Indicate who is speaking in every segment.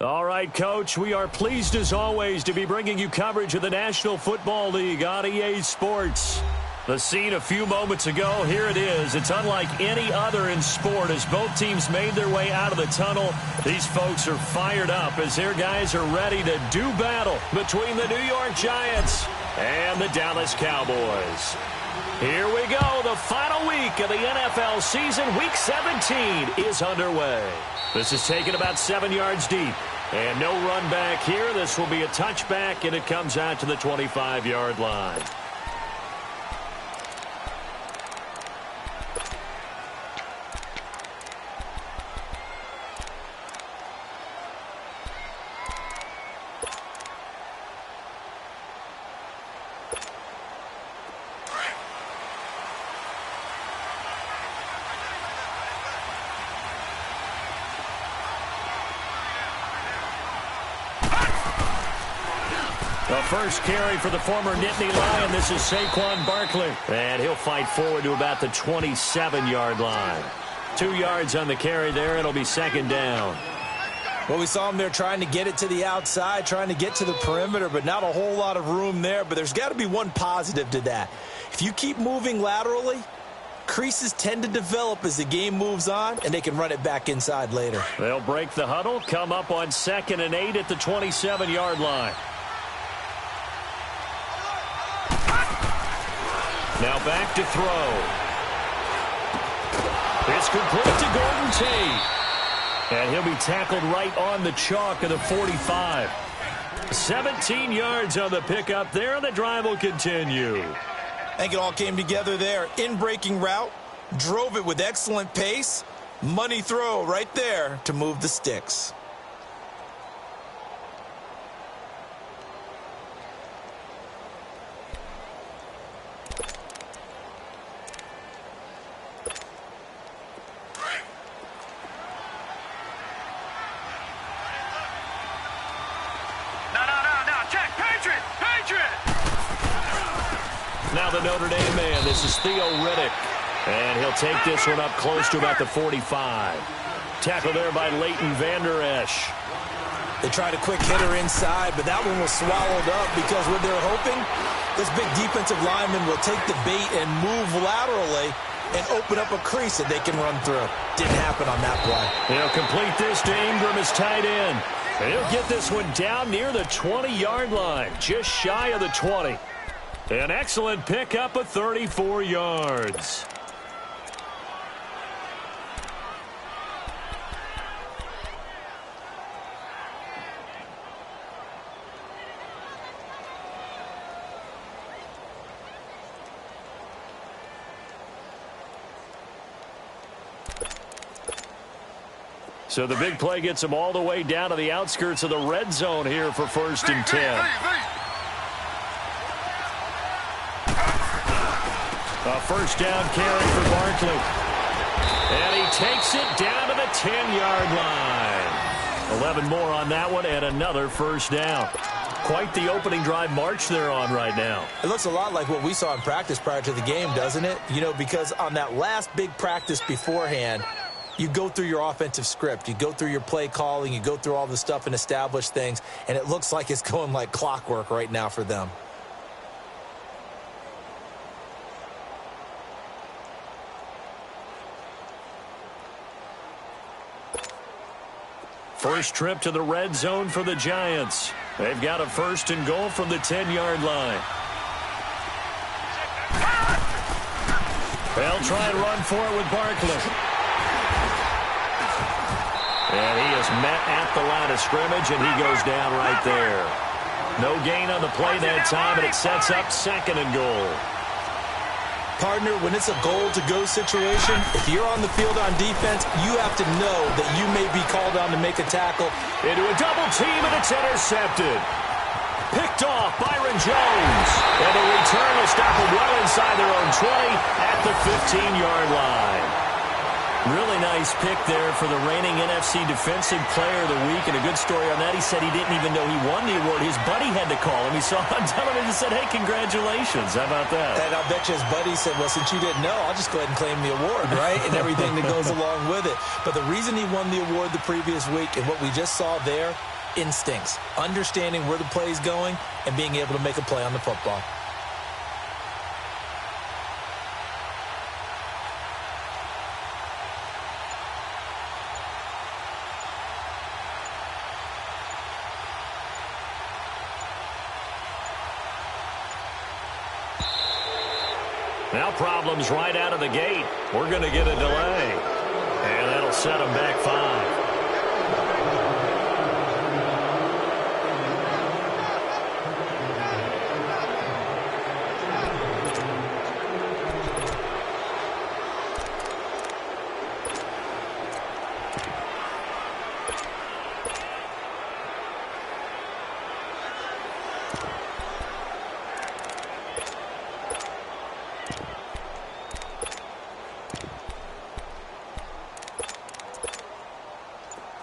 Speaker 1: All right, Coach, we are pleased as always to be bringing you coverage of the National Football League on EA Sports. The scene a few moments ago, here it is. It's unlike any other in sport as both teams made their way out of the tunnel. These folks are fired up as their guys are ready to do battle between the New York Giants and the Dallas Cowboys. Here we go. The final week of the NFL season. Week 17 is underway. This is taken about 7 yards deep. And no run back here. This will be a touchback, and it comes out to the 25-yard line. The first carry for the former Nittany Lion. This is Saquon Barkley. And he'll fight forward to about the 27-yard line. 2 yards on the carry there. It'll be second down.
Speaker 2: Well, we saw him there trying to get it to the outside, trying to get to the perimeter, but not a whole lot of room there. But there's got to be one positive to that. If you keep moving laterally, creases tend to develop as the game moves on, and they can run it back inside later.
Speaker 1: They'll break the huddle, come up on 2nd and 8 at the 27-yard line. Now back to throw. It's complete to Golden Tate. And he'll be tackled right on the chalk of the 45. 17 yards on the pickup there, and the drive will continue.
Speaker 2: I think it all came together there. In-breaking route, drove it with excellent pace. Money throw right there to move the sticks.
Speaker 1: Now the Notre Dame man, this is Theo Riddick. And he'll take this one up close to about the 45. Tackle there by Leighton Vander Esch.
Speaker 2: They tried a quick hitter inside, but that one was swallowed up because what they're hoping, this big defensive lineman will take the bait and move laterally and open up a crease that they can run through. Didn't happen on that play.
Speaker 1: He'll complete this to Ingram as tight end. And he'll get this one down near the 20-yard line, just shy of the 20. An excellent pickup of 34 yards. So the big play gets him all the way down to the outskirts of the red zone here for 1st and 10. A first down carry for Barkley. And he takes it down to the 10-yard line. 11 more on that one and another first down. Quite the opening drive march they're on right now.
Speaker 2: It looks a lot like what we saw in practice prior to the game, doesn't it? You know, because on that last big practice beforehand, you go through your offensive script. You go through your play calling. You go through all the stuff and establish things. And it looks like it's going like clockwork right now for them.
Speaker 1: First trip to the red zone for the Giants. They've got a 1st and goal from the 10-yard line. They'll try and run for it with Barkley. And he is met at the line of scrimmage, and he goes down right there. No gain on the play that time, and it sets up 2nd and goal.
Speaker 2: Partner, when it's a goal-to-go situation, if you're on the field on defense, you have to know that you may be called on to make a tackle.
Speaker 1: Into a double team, and it's intercepted. Picked off Byron Jones. And the return will stop them well inside their own 20 at the 15-yard line. Really nice pick there for the reigning NFC Defensive Player of the Week. And a good story on that, he said he didn't even know he won the award. His buddy had to call him. He saw it on television and said, hey, congratulations. How about that?
Speaker 2: And I bet you his buddy said, well, since you didn't know, I'll just go ahead and claim the award, right? And everything that goes along with it. But the reason he won the award the previous week and what we just saw there, instincts, understanding where the play is going and being able to make a play on the football.
Speaker 1: Now problems right out of the gate. We're going to get a delay. And that'll set them back 5.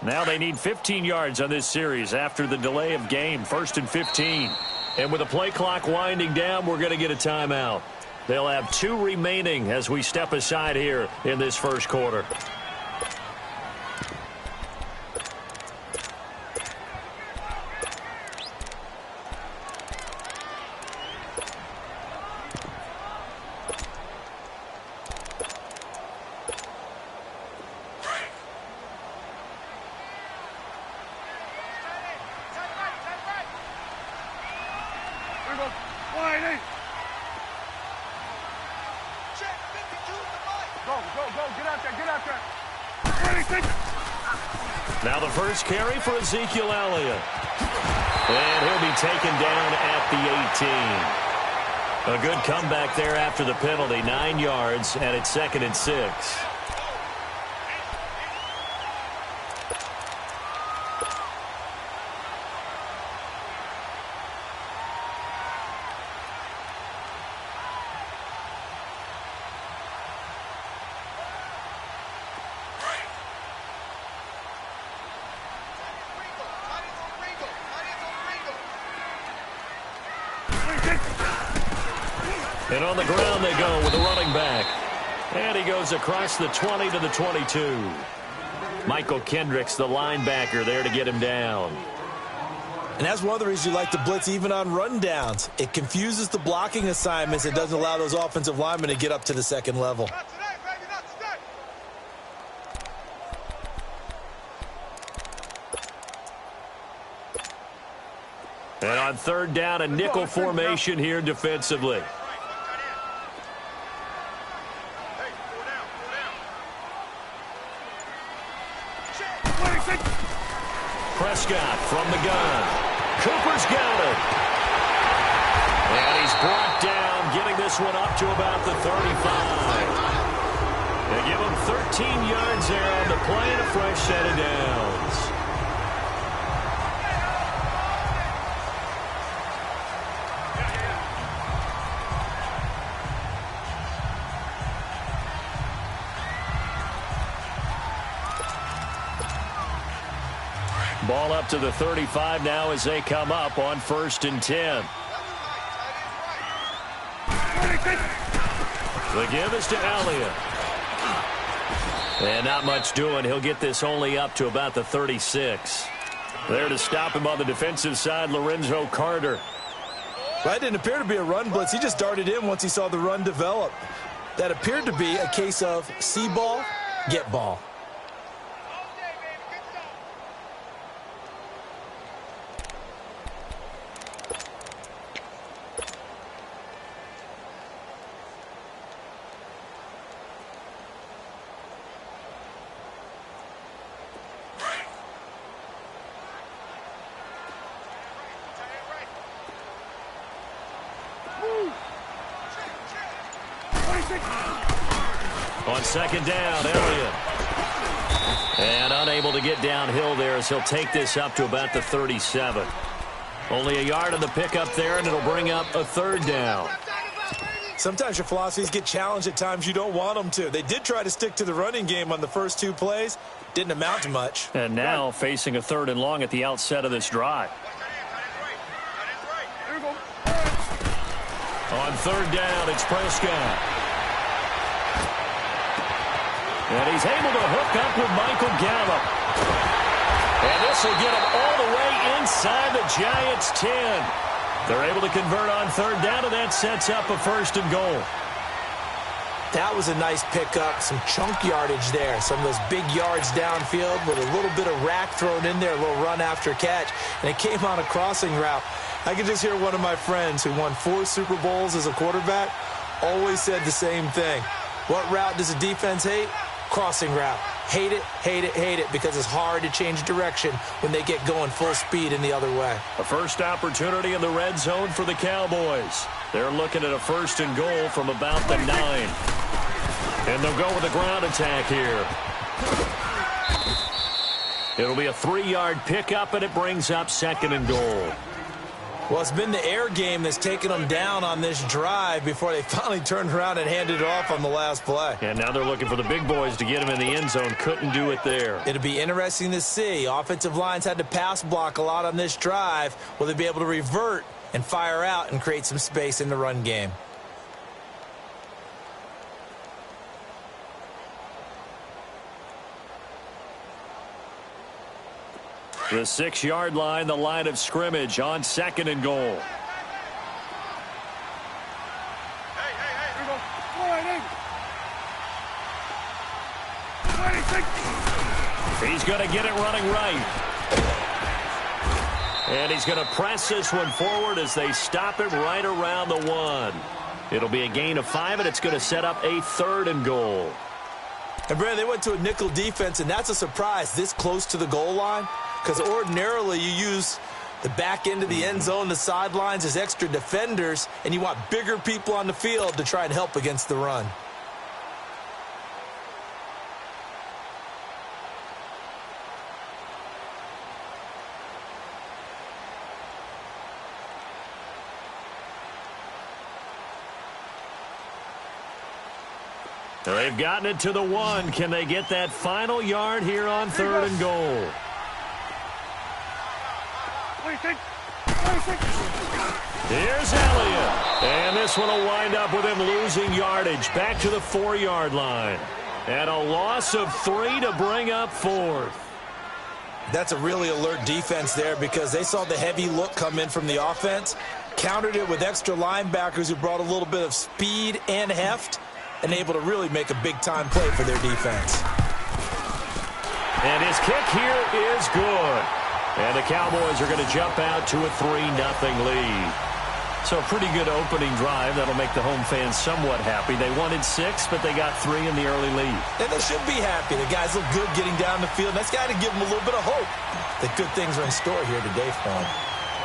Speaker 1: Now they need 15 yards on this series after the delay of game. 1st and 15. And with the play clock winding down, we're going to get a timeout. They'll have 2 remaining as we step aside here in this first quarter. Now the first carry for Ezekiel Elliott. And he'll be taken down at the 18. A good comeback there after the penalty. 9 yards, and it's 2nd and 6. And on the ground they go with the running back. And he goes across the 20 to the 22. Michael Kendricks, the linebacker, there to get him down.
Speaker 2: And that's one of the reasons you like to blitz even on rundowns. It confuses the blocking assignments. It doesn't allow those offensive linemen to get up to the second level.
Speaker 1: And on 3rd down, a nickel formation here defensively. Prescott from the gun. Cooper's got it. And he's brought down, getting this one up to about the 35. They give him 13 yards there on the play and a fresh set of downs. Ball up to the 35 now as they come up on 1st and 10. The give is to Elliott. And not much doing. He'll get this only up to about the 36. There to stop him on the defensive side, Lorenzo Carter.
Speaker 2: That didn't appear to be a run blitz. He just darted in once he saw the run develop. That appeared to be a case of see ball, get ball.
Speaker 1: On 2nd down, Elliott. And unable to get downhill there as he'll take this up to about the 37. Only a yard on the pickup there, and it'll bring up a 3rd down.
Speaker 2: Sometimes your philosophies get challenged at times you don't want them to. They did try to stick to the running game on the first 2 plays. Didn't amount to much.
Speaker 1: And now facing a 3rd and long at the outset of this drive. On 3rd down, it's Prescott. And he's able to hook up with Michael Gallup. And this will get him all the way inside the Giants' 10. They're able to convert on 3rd down, and that sets up a 1st and goal.
Speaker 2: That was a nice pickup, some chunk yardage there. Some of those big yards downfield with a little bit of rack thrown in there, a little run after catch. And it came on a crossing route. I could just hear one of my friends who won 4 Super Bowls as a quarterback always said the same thing. What route does a defense hate? Crossing route. Hate it, hate it, hate it, because it's hard to change direction when they get going full speed in the other way.
Speaker 1: A first opportunity in the red zone for the Cowboys. They're looking at a 1st and goal from about the 9. And they'll go with a ground attack here. It'll be a 3-yard pickup, and it brings up 2nd and goal.
Speaker 2: Well, it's been the air game that's taken them down on this drive before they finally turned around and handed it off on the last play.
Speaker 1: And now they're looking for the big boys to get him in the end zone. Couldn't do it there.
Speaker 2: It'll be interesting to see. Offensive lines had to pass block a lot on this drive. Will they be able to revert and fire out and create some space in the run game?
Speaker 1: The 6-yard line, the line of scrimmage on 2nd and goal. He's going to get it running right. And he's going to press this one forward as they stop it right around the 1. It'll be a gain of 5, and it's going to set up a 3rd and goal.
Speaker 2: And, Brandon, they went to a nickel defense, and that's a surprise this close to the goal line. Because ordinarily you use the back end of the end zone, the sidelines as extra defenders, and you want bigger people on the field to try and help against the run.
Speaker 1: They've gotten it to the 1. Can they get that final yard here on 3rd and goal? Here's Elliott. And this one will wind up with him losing yardage back to the 4-yard line. And a loss of 3 to bring up 4th.
Speaker 2: That's a really alert defense there because they saw the heavy look come in from the offense, countered it with extra linebackers who brought a little bit of speed and heft, and able to really make a big-time play for their defense.
Speaker 1: And his kick here is good. And the Cowboys are going to jump out to a 3-0 lead. So a pretty good opening drive. That'll make the home fans somewhat happy. They wanted 6, but they got 3 in the early lead.
Speaker 2: And they should be happy. The guys look good getting down the field. That's got to give them a little bit of hope that good things are in store here today for them.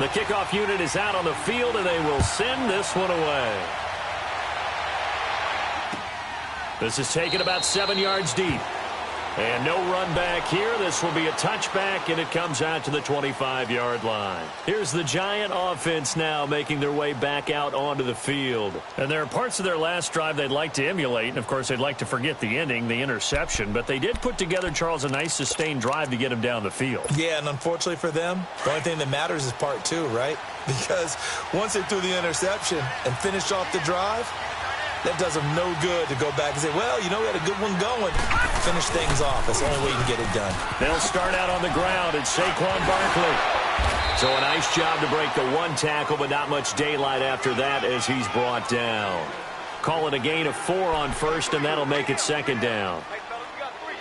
Speaker 1: The kickoff unit is out on the field, and they will send this one away. This is taken about 7 yards deep. And no run back here. This will be a touchback, and it comes out to the 25-yard line. Here's the Giant offense now making their way back out onto the field. And there are parts of their last drive they'd like to emulate. And, of course, they'd like to forget the ending, the interception. But they did put together, Charles, a nice sustained drive to get him down the field.
Speaker 2: Yeah, and unfortunately for them, the only thing that matters is part 2, right? Because once they threw the interception and finished off the drive, that does them no good to go back and say, well, you know, we had a good one going. Finish things off. That's the only way you can get it done.
Speaker 1: They'll start out on the ground. It's Saquon Barkley. So a nice job to break the 1 tackle, but not much daylight after that as he's brought down. Call it a gain of 4 on 1st, and that'll make it 2nd down.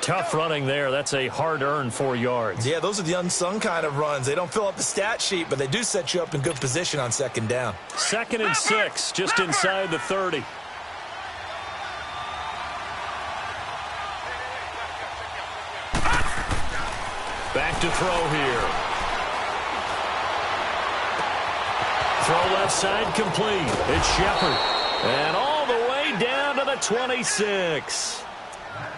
Speaker 1: Tough running there. That's a hard-earned 4 yards.
Speaker 2: Yeah, those are the unsung kind of runs. They don't fill up the stat sheet, but they do set you up in good position on 2nd down.
Speaker 1: 2nd and 6, just inside the 30. Back to throw here. Throw left side complete. It's Shepard. And all the way down to the 26.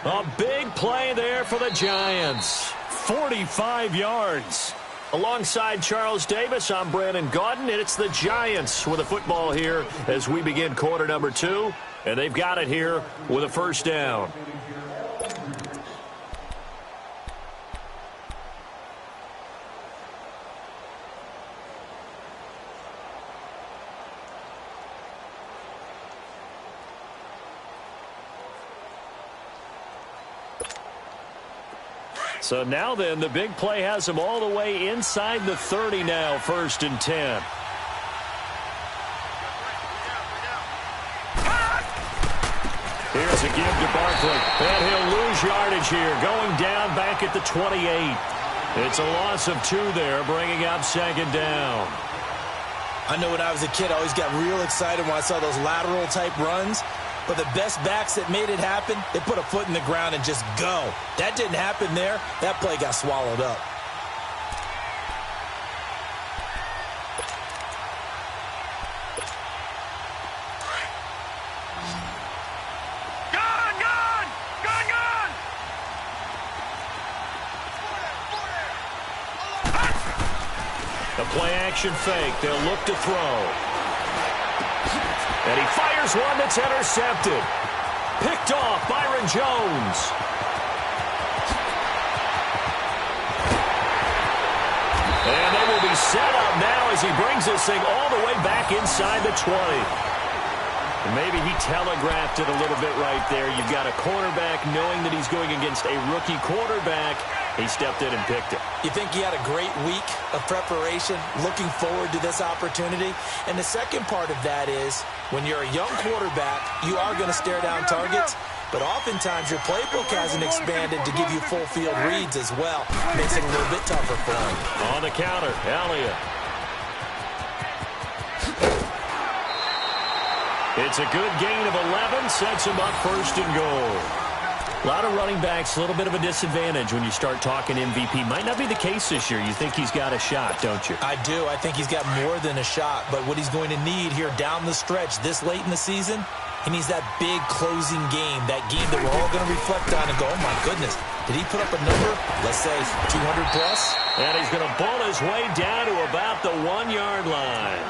Speaker 1: A big play there for the Giants. 45 yards. Alongside Charles Davis, I'm Brandon Gaudin, and it's the Giants with a football here as we begin quarter number 2, and they've got it here with a first down. So now then, the big play has him all the way inside the 30 now, 1st and 10. Here's a give to Barkley. And he'll lose yardage here, going down back at the 28. It's a loss of 2 there, bringing up 2nd down.
Speaker 2: I know when I was a kid, I always got real excited when I saw those lateral-type runs. But the best backs that made it happen, they put a foot in the ground and just go. That didn't happen there. That play got swallowed up.
Speaker 1: The play-action fake. They'll look to throw. And he fires one that's intercepted. Picked off Byron Jones. And they will be set up now as he brings this thing all the way back inside the 20. And maybe he telegraphed it a little bit right there. You've got a cornerback knowing that he's going against a rookie quarterback. He stepped in and picked it.
Speaker 2: You think he had a great week of preparation, looking forward to this opportunity? And the second part of that is, when you're a young quarterback, you are going to stare down targets, but oftentimes your playbook hasn't expanded to give you full field reads as well. Makes it a little bit tougher for him.
Speaker 1: On the counter, Elliott. It's a good gain of 11, sets him up 1st and goal. A lot of running backs, a little bit of a disadvantage when you start talking MVP. Might not be the case this year. You think he's got a shot, don't you?
Speaker 2: I do. I think he's got more than a shot. But what he's going to need here down the stretch this late in the season, he needs that big closing game, that game that we're all going to reflect on and go, oh, my goodness, did he put up a number, let's say 200 plus?
Speaker 1: And he's going to bull his way down to about the 1-yard line.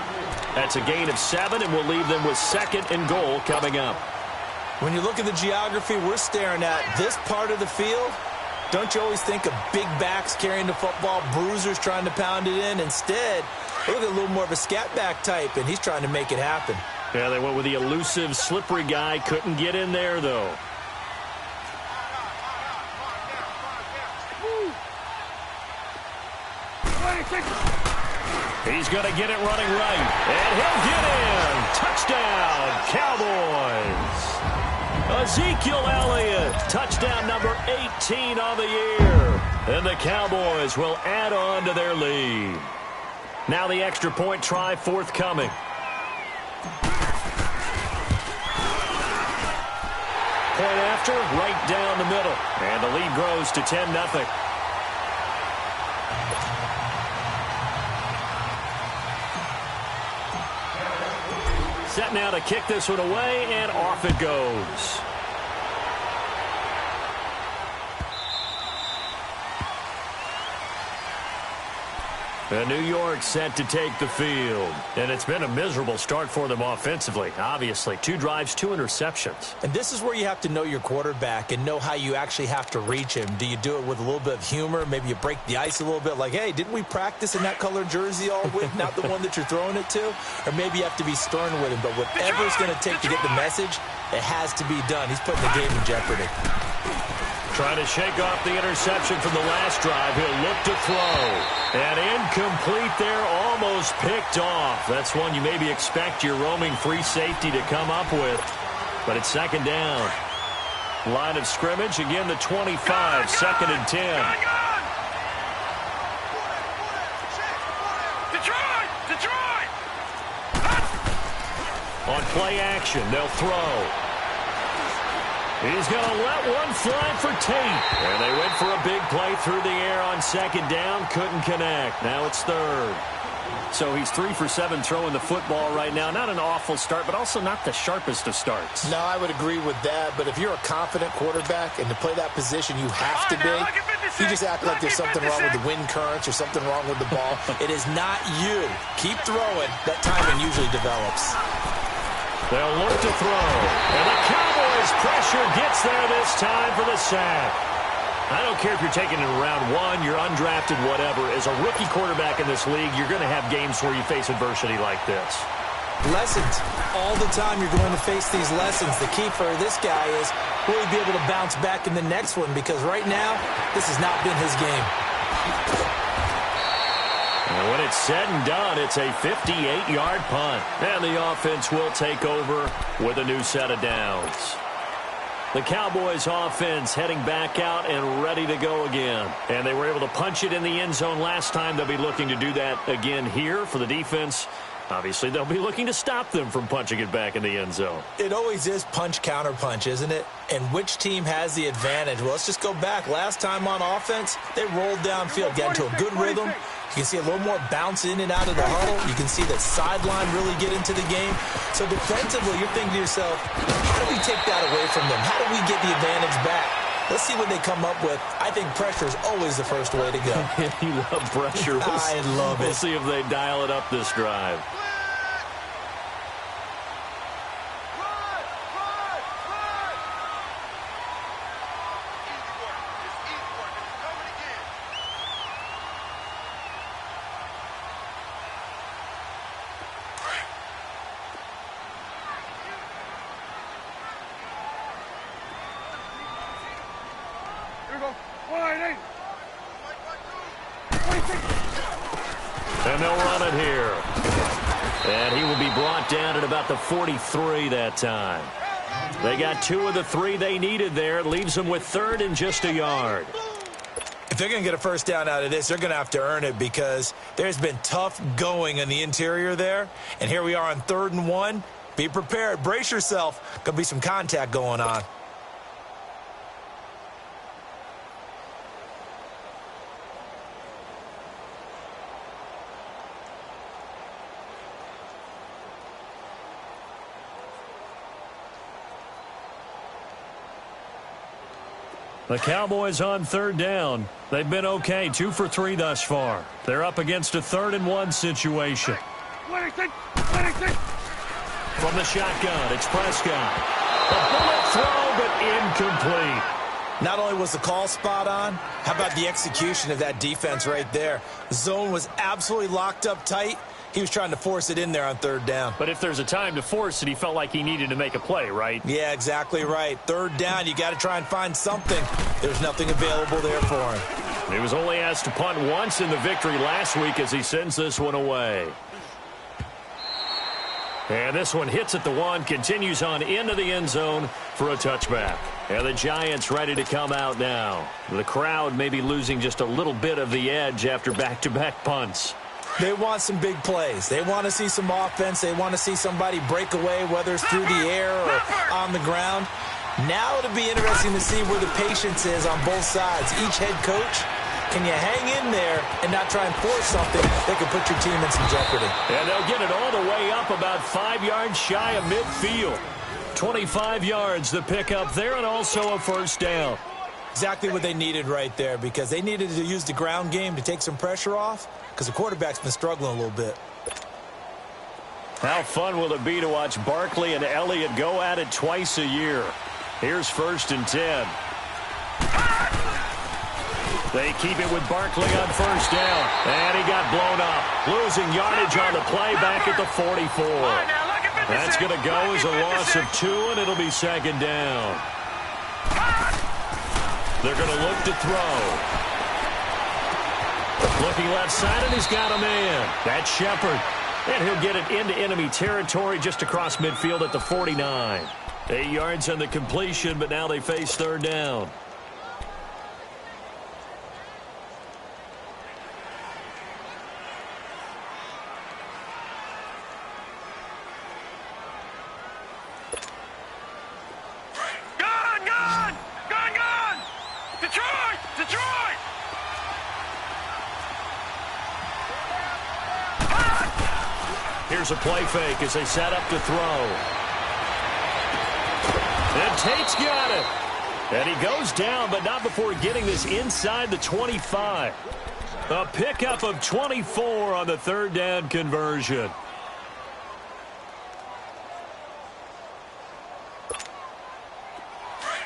Speaker 1: That's a gain of 7, and we'll leave them with 2nd and goal coming up.
Speaker 2: When you look at the geography we're staring at, this part of the field, don't you always think of big backs carrying the football, bruisers trying to pound it in? Instead, look at a little more of a scat back type, and he's trying to make it happen.
Speaker 1: Yeah, they went with the elusive, slippery guy. Couldn't get in there, though. He's going to get it running right, and he'll get in. Touchdown, Cowboys. Ezekiel Elliott, touchdown number 18 on the year. And the Cowboys will add on to their lead. Now the extra point try forthcoming. Point after, right down the middle. And the lead grows to 10-0. Set now to kick this one away, and off it goes. And New York set to take the field. And it's been a miserable start for them offensively, obviously. 2 drives, 2 interceptions.
Speaker 2: And this is where you have to know your quarterback and know how you actually have to reach him. Do you do it with a little bit of humor? Maybe you break the ice a little bit, like, hey, didn't we practice in that color jersey all week, not the one that you're throwing it to? Or maybe you have to be stern with him. But whatever it's going to take to get the message, it has to be done. He's putting the game in jeopardy.
Speaker 1: Trying to shake off the interception from the last drive. He'll look to throw. And incomplete there, almost picked off. That's one you maybe expect your roaming free safety to come up with. But it's 2nd down. Line of scrimmage, again the 25, 2nd and 10. Detroit! On play action, they'll throw. He's going to let one fly for Tate. And they went for a big play through the air on 2nd down. Couldn't connect. Now it's 3rd. So he's 3 for 7 throwing the football right now. Not an awful start, but also not the sharpest of starts.
Speaker 2: No, I would agree with that. But if you're a confident quarterback and to play that position you have to be, you just act like there's something wrong with the wind currents or something wrong with the ball. It is not you. Keep throwing. That timing usually develops.
Speaker 1: They'll look to throw. And the Cowboys pressure gets there this time for the sack. I don't care if you're taking it in round 1, you're undrafted, whatever. As a rookie quarterback in this league, you're going to have games where you face adversity like this.
Speaker 2: Lessons. All the time you're going to face these lessons. The key for this guy is will he be able to bounce back in the next one? Because right now, this has not been his game.
Speaker 1: And when it's said and done, it's a 58-yard punt. And the offense will take over with a new set of downs. The Cowboys offense heading back out and ready to go again. And they were able to punch it in the end zone last time. They'll be looking to do that again here for the defense. Obviously, they'll be looking to stop them from punching it back in the end zone.
Speaker 2: It always is punch, counter punch, isn't it? And which team has the advantage? Well, let's just go back. Last time on offense, they rolled downfield, got into a good rhythm. You can see a little more bounce in and out of the huddle. You can see that sideline really get into the game. So defensively, you're thinking to yourself, how do we take that away from them? How do we get the advantage back? Let's see what they come up with. I think pressure is always the first way to go.
Speaker 1: You love pressure.
Speaker 2: I love it.
Speaker 1: We'll see if they dial it up this drive. And they'll run it here. And he will be brought down at about the 43 that time. They got 2 of the 3 they needed there. It leaves them with 3rd and just a yard.
Speaker 2: If they're going to get a first down out of this, they're going to have to earn it because there's been tough going in the interior there. And here we are on 3rd and 1. Be prepared. Brace yourself. Going to be some contact going on.
Speaker 1: The Cowboys on 3rd down. They've been okay, 2 for 3 thus far. They're up against a 3rd and 1 situation. From the shotgun, it's Prescott. A bullet throw, but incomplete.
Speaker 2: Not only was the call spot on, how about the execution of that defense right there? The zone was absolutely locked up tight. He was trying to force it in there on 3rd down.
Speaker 1: But if there's a time to force it, he felt like he needed to make a play, right?
Speaker 2: Yeah, exactly right. 3rd down, you got to try and find something. There's nothing available there for him.
Speaker 1: He was only asked to punt once in the victory last week as he sends this one away. And this one hits at the 1, continues on into the end zone for a touchback. And the Giants ready to come out now. The crowd may be losing just a little bit of the edge after back-to-back punts.
Speaker 2: They want some big plays. They want to see some offense. They want to see somebody break away, whether it's through the air or on the ground. Now it'll be interesting to see where the patience is on both sides. Each head coach, can you hang in there and not try and force something that could put your team in some jeopardy?
Speaker 1: And they'll get it all the way up about 5 yards shy of midfield. 25 yards the pickup there and also a first down.
Speaker 2: Exactly what they needed right there because they needed to use the ground game to take some pressure off because the quarterback's been struggling a little bit.
Speaker 1: How fun will it be to watch Barkley and Elliott go at it twice a year? Here's 1st and 10. They keep it with Barkley on 1st down. And he got blown up. Losing yardage on the play back at the 44. That's going to go as a loss of 2, and it'll be 2nd down. They're going to look to throw. Looking left side, and he's got a man. That's Shepard. And he'll get it into enemy territory just across midfield at the 49. 8 yards on the completion, but now they face 3rd down. Here's a play fake as they set up to throw. And Tate's got it. And he goes down, but not before getting this inside the 25. A pickup of 24 on the third down conversion.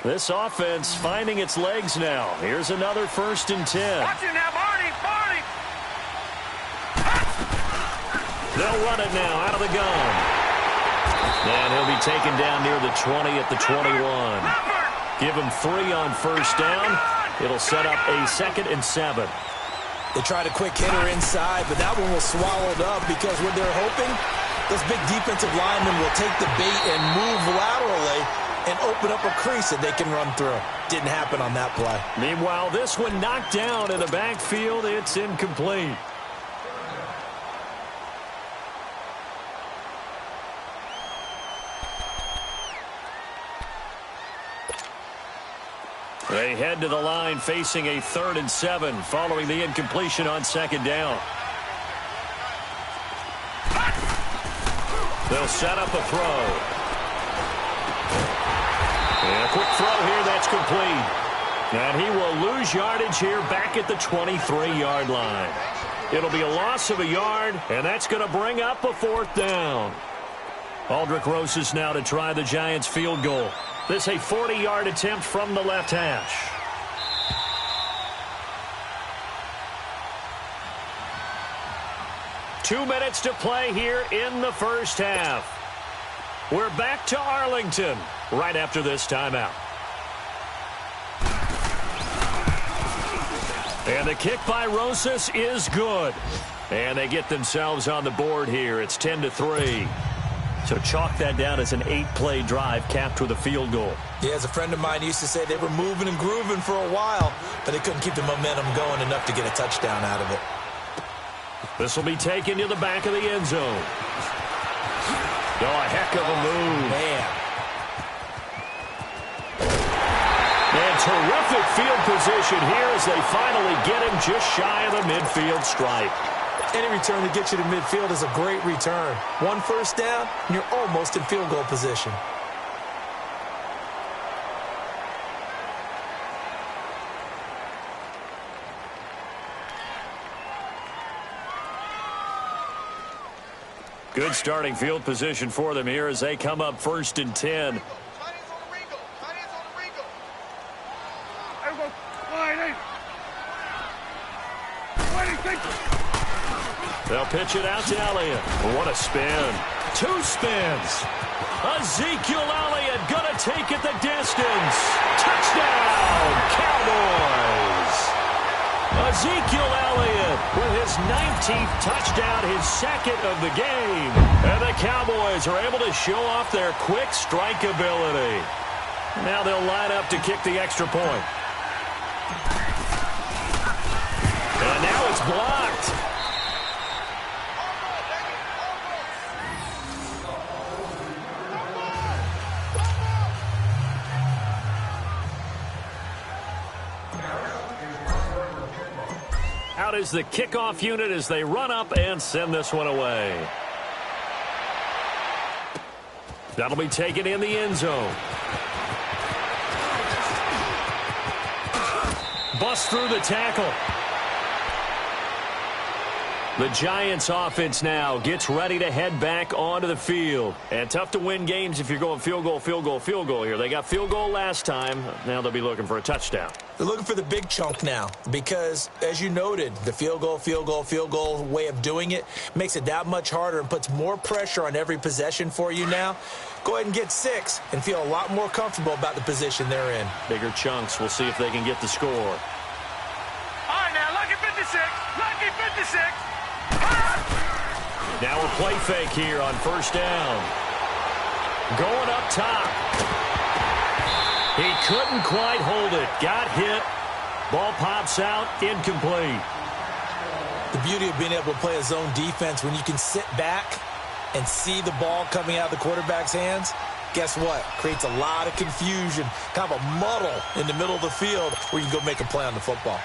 Speaker 1: This offense finding its legs now. Here's another 1st and 10.
Speaker 3: Watch it now, Barney.
Speaker 1: They'll run it now out of the gun. And he'll be taken down near the 20 at the 21. Give him 3 on 1st down. It'll set up a 2nd and 7.
Speaker 2: They tried a quick hitter inside, but that one was swallowed up because what they're hoping, those big defensive linemen will take the bait and move laterally and open up a crease that they can run through. Didn't happen on that play.
Speaker 1: Meanwhile, this one knocked down in the backfield. It's incomplete. They head to the line facing a 3rd and 7 following the incompletion on 2nd down. They'll set up a throw. And a quick throw here that's complete. And he will lose yardage here back at the 23-yard line. It'll be a loss of a yard, and that's going to bring up a 4th down. Aldrick Rosas now to try the Giants field goal. This a 40-yard attempt from the left hash. Two minutes to play here in the first half. We're back to Arlington right after this timeout. And the kick by Rosas is good. And they get themselves on the board here. It's 10-3. So chalk that down as an 8-play drive capped with a field goal.
Speaker 2: Yeah, as a friend of mine used to say, they were moving and grooving for a while, but they couldn't keep the momentum going enough to get a touchdown out of it.
Speaker 1: This will be taken to the back of the end zone. Oh, a heck of a move.
Speaker 2: Man.
Speaker 1: And terrific field position here as they finally get him just shy of the midfield stripe.
Speaker 2: Any return to get you to midfield is a great return. 1 first down, and you're almost in field goal position.
Speaker 1: Good starting field position for them here as they come up 1st and 10. They'll pitch it out to Elliott. What a spin. 2 spins. Ezekiel Elliott gonna take it the distance. Touchdown, Cowboys. Ezekiel Elliott with his 19th touchdown, his 2nd of the game. And the Cowboys are able to show off their quick strike ability. Now they'll line up to kick the extra point. And now it's blocked. Out is the kickoff unit as they run up and send this one away. That'll be taken in the end zone. Bust through the tackle. The Giants offense now gets ready to head back onto the field. And tough to win games if you're going field goal, field goal, field goal here. They got field goal last time. Now they'll be looking for a touchdown.
Speaker 2: They're looking for the big chunk now because, as you noted, the field goal way of doing it makes it that much harder and puts more pressure on every possession for you now. Go ahead and get 6 and feel a lot more comfortable about the position they're in.
Speaker 1: Bigger chunks. We'll see if they can get the score.
Speaker 3: All right, now, lucky 56. Lucky 56.
Speaker 1: Now a play fake here on 1st down. Going up top. He couldn't quite hold it. Got hit. Ball pops out. Incomplete.
Speaker 2: The beauty of being able to play a zone defense when you can sit back and see the ball coming out of the quarterback's hands, guess what? Creates a lot of confusion, kind of a muddle in the middle of the field where you can go make a play on the football.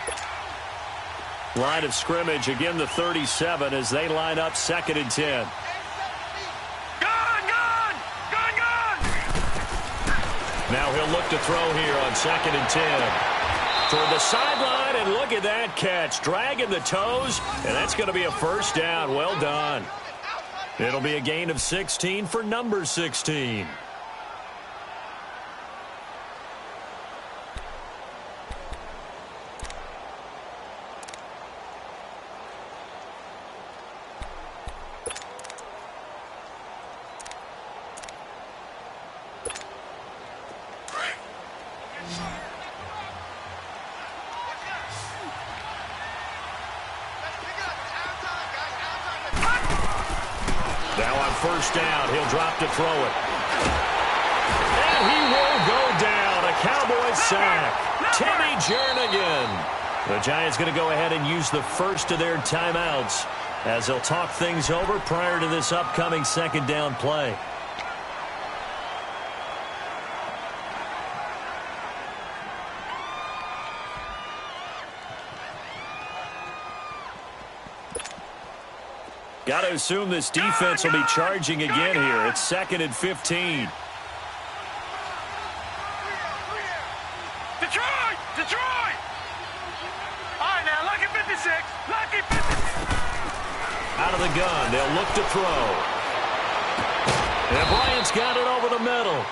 Speaker 1: Line of scrimmage, again the 37 as they line up 2nd and 10. Now he'll look to throw here on 2nd and 10. Toward the sideline, and look at that catch. Dragging the toes, and that's going to be a first down. Well done. It'll be a gain of 16 for number 16. Now on first down, he'll drop to throw it. And he will go down. A Cowboys sack. Timmy Jernigan. The Giants going to go ahead and use the first of their timeouts as they'll talk things over prior to this upcoming second down play. Got to assume this defense will be charging again here. It's 2nd and 15.
Speaker 3: Detroit! Detroit! All right, now, lucky 56. Lucky 56.
Speaker 1: Out of the gun, they'll look to throw. And Bryant's got it over the middle.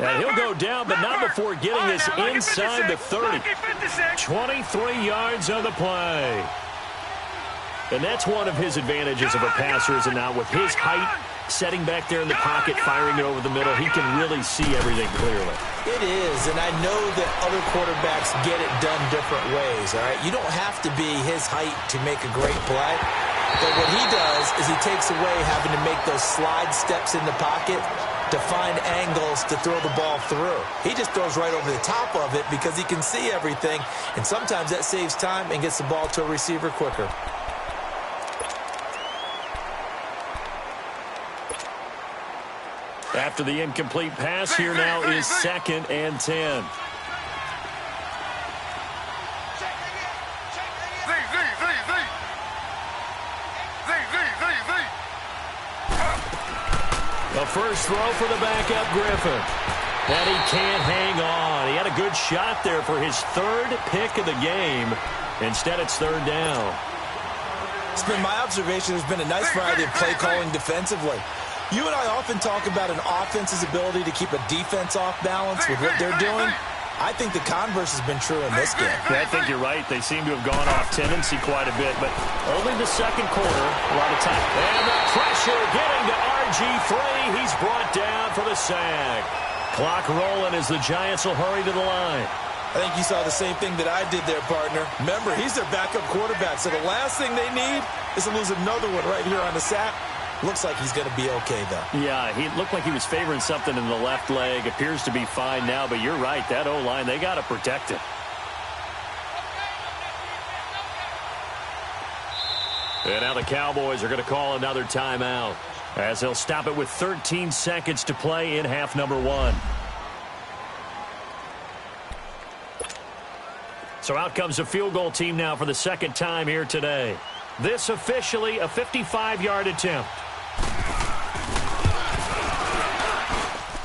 Speaker 1: And he'll go down, but not before getting this inside the 30. 23 yards on the play. And that's one of his advantages of a passer, is it not? With his height, setting back there in the pocket, firing it over the middle, he can really see everything clearly.
Speaker 2: It is, and I know that other quarterbacks get it done different ways, all right? You don't have to be his height to make a great play. But what he does is he takes away having to make those slide steps in the pocket to find angles to throw the ball through. He just throws right over the top of it because he can see everything, and sometimes that saves time and gets the ball to a receiver quicker.
Speaker 1: After the incomplete pass, here now is 2nd and 10. The first throw for the backup Griffin. And he can't hang on. He had a good shot there for his 3rd pick of the game. Instead, it's 3rd down.
Speaker 2: It's been my observation there's been a nice variety of play calling defensively. You and I often talk about an offense's ability to keep a defense off balance with what they're doing. I think the converse has been true in this game.
Speaker 1: Yeah, I think you're right. They seem to have gone off tendency quite a bit, but only the second quarter, a lot of time. And the pressure getting to RG3. He's brought down for the sack. Clock rolling as the Giants will hurry to the line.
Speaker 2: I think you saw the same thing that I did there, partner. Remember, he's their backup quarterback, so the last thing they need is to lose another one right here on the sack. Looks like he's going to be okay, though. Yeah,
Speaker 1: he looked like he was favoring something in the left leg. Appears to be fine now, but you're right. That O-line, they got to protect it. And now the Cowboys are going to call another timeout as they'll stop it with 13 seconds to play in half number 1. So out comes the field goal team now for the second time here today. This officially a 55-yard attempt.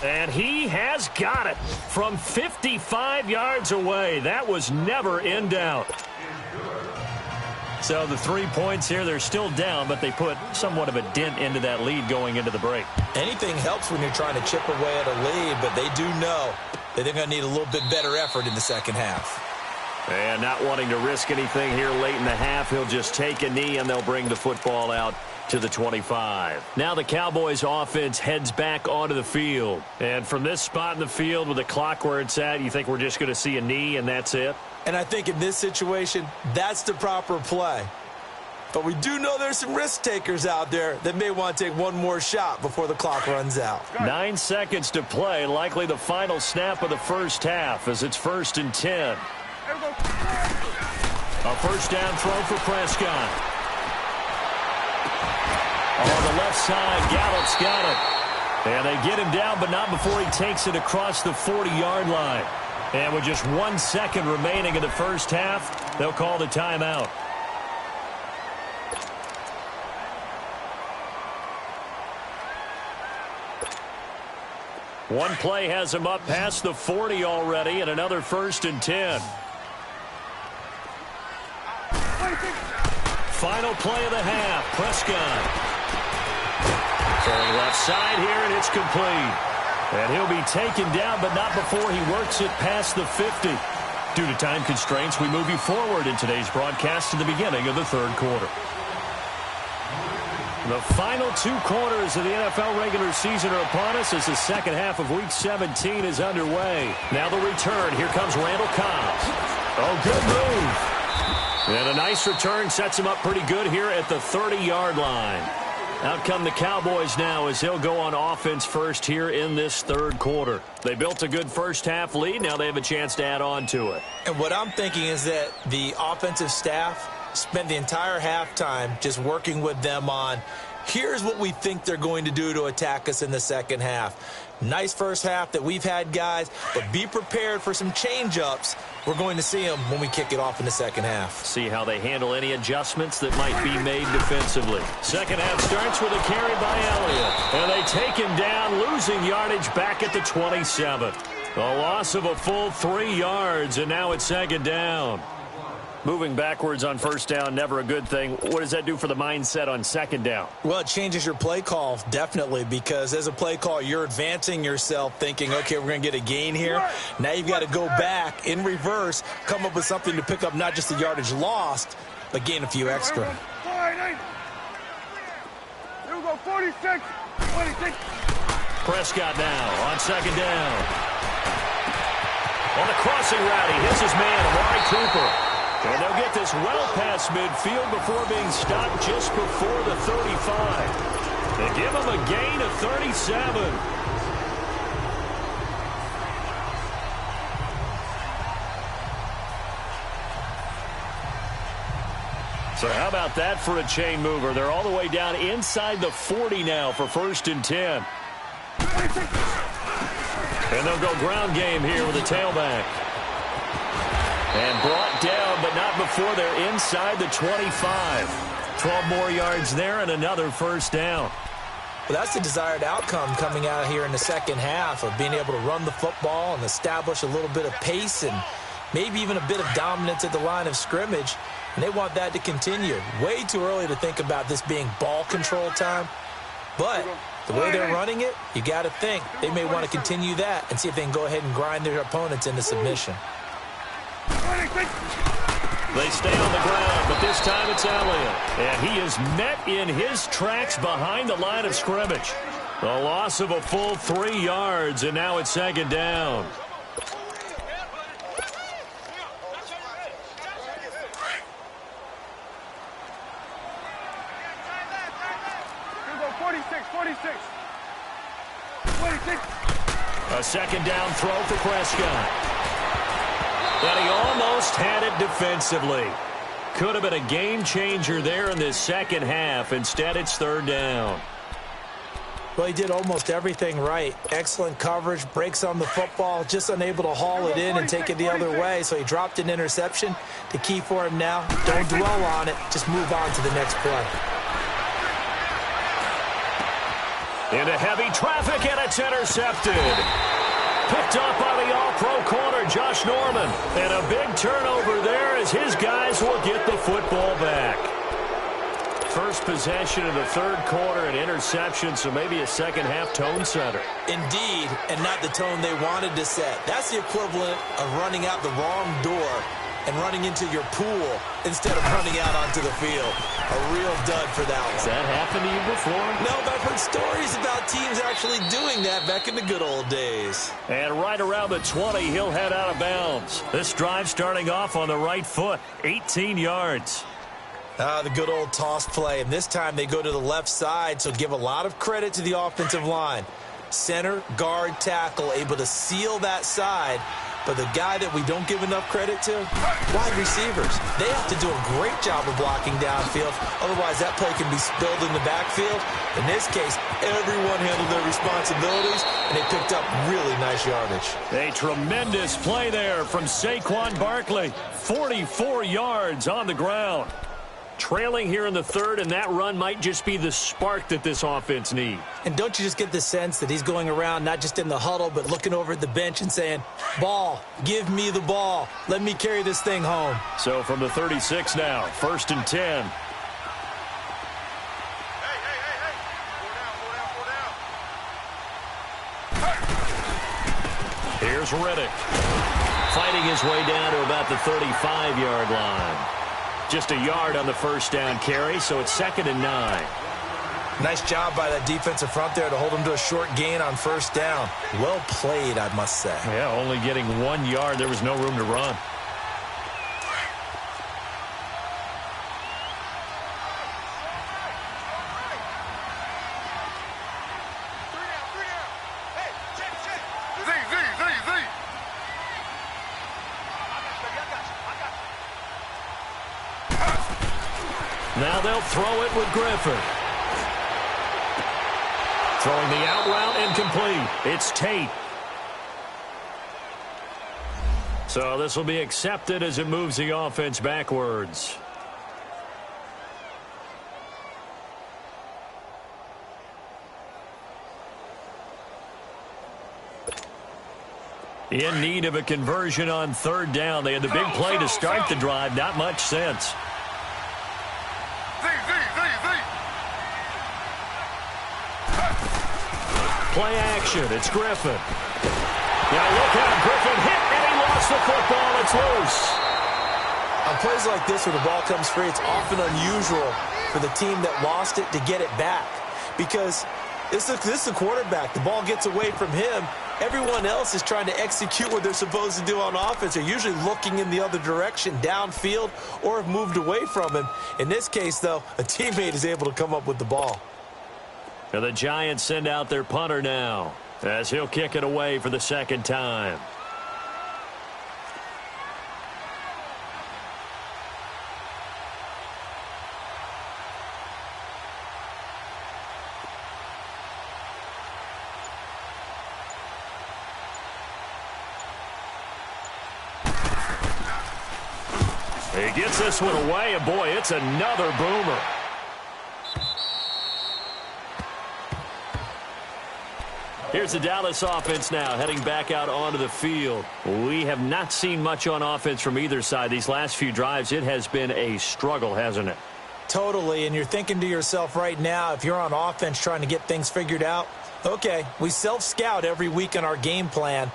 Speaker 1: And he has got it from 55 yards away. That was never in doubt. So the 3 points here, they're still down, but they put somewhat of a dent into that lead going into the break.
Speaker 2: Anything helps when you're trying to chip away at a lead, but they do know that they're going to need a little bit better effort in the second half.
Speaker 1: And not wanting to risk anything here late in the half, he'll just take a knee and they'll bring the football out to the 25. Now the Cowboys offense heads back onto the field. And from this spot in the field with the clock where it's at, you think we're just going to see a knee and that's it?
Speaker 2: And I think in this situation, that's the proper play. But we do know there's some risk takers out there that may want to take one more shot before the clock runs out.
Speaker 1: 9 seconds to play, likely the final snap of the first half as it's 1st and 10. A first down throw for Prescott. On the left side, Gallup's got it. And they get him down, but not before he takes it across the 40-yard line. And with just 1 second remaining in the first half, they'll call the timeout. One play has him up past the 40 already, and another 1st and 10. Final play of the half. Prescott. Throwing left side here, and it's complete. And he'll be taken down, but not before he works it past the 50. Due to time constraints, we move you forward in today's broadcast to the beginning of the 3rd quarter. The final 2 quarters of the NFL regular season are upon us as the second half of Week 17 is underway. Now the return. Here comes Randall Cobb. Oh, good move. And a nice return sets him up pretty good here at the 30-yard line. Out come the Cowboys now as they'll go on offense first here in this 3rd quarter. They built a good first-half lead. Now they have a chance to add on to it.
Speaker 2: And what I'm thinking is that the offensive staff spent the entire halftime just working with them on, here's what we think they're going to do to attack us in the second half. Nice first half that we've had, guys, but be prepared for some change-ups. We're going to see them when we kick it off in the second half.
Speaker 1: See how they handle any adjustments that might be made defensively. Second half starts with a carry by Elliott. And they take him down, losing yardage back at the 27. A loss of a full 3 yards, and now it's 2nd down. Moving backwards on 1st down, never a good thing. What does that do for the mindset on 2nd down?
Speaker 2: Well, it changes your play call, definitely, because as a play call, you're advancing yourself thinking, okay, we're going to get a gain here. Now you've got to go back in reverse, come up with something to pick up not just the yardage lost, but gain a few extra.
Speaker 3: Here we go, 46, 26.
Speaker 1: Prescott now on 2nd down. On the crossing route, he hits his man, Amari Cooper. And they'll get this well past midfield before being stopped just before the 35. They give him a gain of 37. So how about that for a chain mover? They're all the way down inside the 40 now for 1st and 10. And they'll go ground game here with a tailback. And brought down, but not before they're inside the 25. 12 more yards there and another 1st down.
Speaker 2: Well, that's the desired outcome coming out here in the second half of being able to run the football and establish a little bit of pace and maybe even a bit of dominance at the line of scrimmage. And they want that to continue. Way too early to think about this being ball control time. But the way they're running it, you got to think they may want to continue that and see if they can go ahead and grind their opponents into submission.
Speaker 1: They stay on the ground, but this time it's Elliott. And he is met in his tracks behind the line of scrimmage. A loss of a full 3 yards, and now it's 2nd down.
Speaker 3: Here we go, 46, 46. 26.
Speaker 1: A 2nd down throw for Prescott. And he almost had it defensively. Could have been a game changer there in this second half. Instead, it's 3rd down.
Speaker 2: Well, he did almost everything right. Excellent coverage, breaks on the football, just unable to haul it in and take it the other way. So he dropped an interception. The key for him now, don't dwell on it. Just move on to the next play.
Speaker 1: Into heavy traffic, and it's intercepted. Picked up by the all-pro corner, Josh Norman. And a big turnover there as his guys will get the football back. First possession of the 3rd quarter, an interception, so maybe a second-half tone setter.
Speaker 2: Indeed, and not the tone they wanted to set. That's the equivalent of running out the wrong door and running into your pool instead of running out onto the field. A real dud for that one.
Speaker 1: Has that happened to you before?
Speaker 2: No, but I've heard stories about teams actually doing that back in the good old days.
Speaker 1: And right around the 20, he'll head out of bounds. This drive starting off on the right foot, 18 yards.
Speaker 2: The good old toss play, and this time they go to the left side, so give a lot of credit to the offensive line. Center, guard, tackle, able to seal that side. But the guy that we don't give enough credit to, wide receivers. They have to do a great job of blocking downfield. Otherwise, that play can be spilled in the backfield. In this case, everyone handled their responsibilities, and they picked up really nice yardage.
Speaker 1: A tremendous play there from Saquon Barkley. 44 yards on the ground. Trailing here in the third, and that run might just be the spark that this offense needs.
Speaker 2: And don't you just get the sense that he's going around not just in the huddle, but looking over at the bench and saying, ball, give me the ball. Let me carry this thing home.
Speaker 1: So from the 36 now, 1st and 10. Here's Riddick. Fighting his way down to about the 35-yard line. Just a yard on the first down carry, so it's 2nd and 9.
Speaker 2: Nice job by that defensive front there to hold him to a short gain on first down. Well played, I must say.
Speaker 1: Yeah, only getting 1 yard. There was no room to run. Now they'll throw it with Griffin. Throwing the out route incomplete. It's Tate. So this will be accepted as it moves the offense backwards. In need of a conversion on 3rd down. They had the big play to start the drive. Not much sense. Play action. It's Griffin. Now look out. Griffin hit, and he lost the football. It's loose.
Speaker 2: On plays like this where the ball comes free, it's often unusual for the team that lost it to get it back. Because this is the quarterback. The ball gets away from him. Everyone else is trying to execute what they're supposed to do on offense. They're usually looking in the other direction, downfield, or have moved away from him. In this case, though, a teammate is able to come up with the ball.
Speaker 1: And the Giants send out their punter now as he'll kick it away for the 2nd time. He gets this one away, and boy, it's another boomer. Here's the Dallas offense now, heading back out onto the field. We have not seen much on offense from either side. These last few drives, it has been a struggle, hasn't it?
Speaker 2: Totally, and you're thinking to yourself right now, if you're on offense trying to get things figured out, okay, we self-scout every week on our game plan.